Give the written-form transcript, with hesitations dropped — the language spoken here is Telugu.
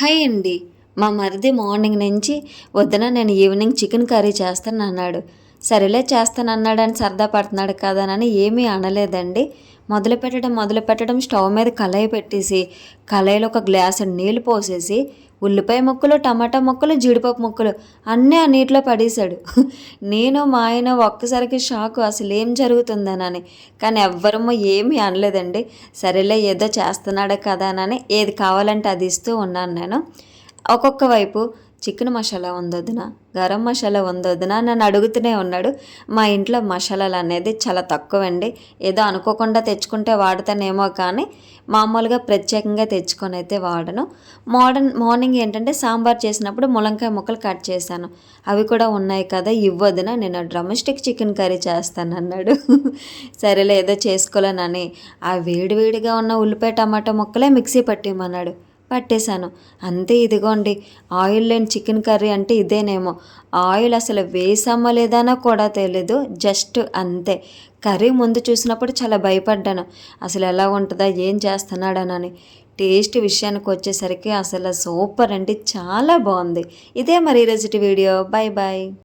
హాయ్ అండి. మా మరిది మార్నింగ్ నుంచి వదిన నేను ఈవినింగ్ చికెన్ కర్రీ చేస్తానన్నాడు. సరేలే చేస్తానన్నాడని సరదా పడుతున్నాడు కదానని ఏమీ అనలేదండి. మొదలుపెట్టడం స్టవ్ మీద కళాయి పెట్టేసి, కళాయిలో ఒక గ్లాసుడు నీళ్ళు పోసేసి, ఉల్లిపాయ ముక్కలు, టమాటా ముక్కలు, జీడిపప్పు ముక్కలు అన్నీ ఆ నీటిలో పడేశాడు. నేను మా ఆయన ఒక్కసారికి షాకు అసలేం జరుగుతుందనని. కానీ ఎవ్వరము ఏమీ అనలేదండి. సరేలే ఏదో చేస్తున్నాడు కదా అని ఏది కావాలంటే అది ఇస్తూ ఉన్నాను నేను. ఒక్కొక్క వైపు చికెన్ మసాలా ఉందొదిన, గరం మసాలా ఉందొదిన నన్ను అడుగుతూనే ఉన్నాడు. మా ఇంట్లో మసాలాలు అనేది చాలా తక్కువండి. ఏదో అనుకోకుండా తెచ్చుకుంటే వాడతానేమో కానీ మామూలుగా ప్రత్యేకంగా తెచ్చుకొని అయితే వాడను. మార్నింగ్ ఏంటంటే సాంబార్ చేసినప్పుడు ములంకాయ ముక్కలు కట్ చేశాను. అవి కూడా ఉన్నాయి కదా ఇవ్వొదిన, నేను డ్రమ్స్టిక్ చికెన్ కర్రీ చేస్తానన్నాడు. సరేలే ఏదో చేసుకోలేనని ఆ వేడివేడిగా ఉన్న ఉల్లిపాయ టమాటా ముక్కలే మిక్సీ పట్టేయమన్నాడు. పట్టేశాను. అంతే, ఇదిగోండి ఆయిల్ లేని చికెన్ కర్రీ అంటే ఇదేనేమో. ఆయిల్ అసలు వేసామా లేదానో కూడా తెలీదు, జస్ట్ అంతే. కర్రీ ముందు చూసినప్పుడు చాలా భయపడ్డాను, అసలు ఎలా ఉంటుందా ఏం చేస్తున్నాడనని. టేస్ట్ విషయానికి వచ్చేసరికి అసలు సూపర్ అండి, చాలా బాగుంది. ఇదే మరి ఈరోజుటి వీడియో. Bye bye.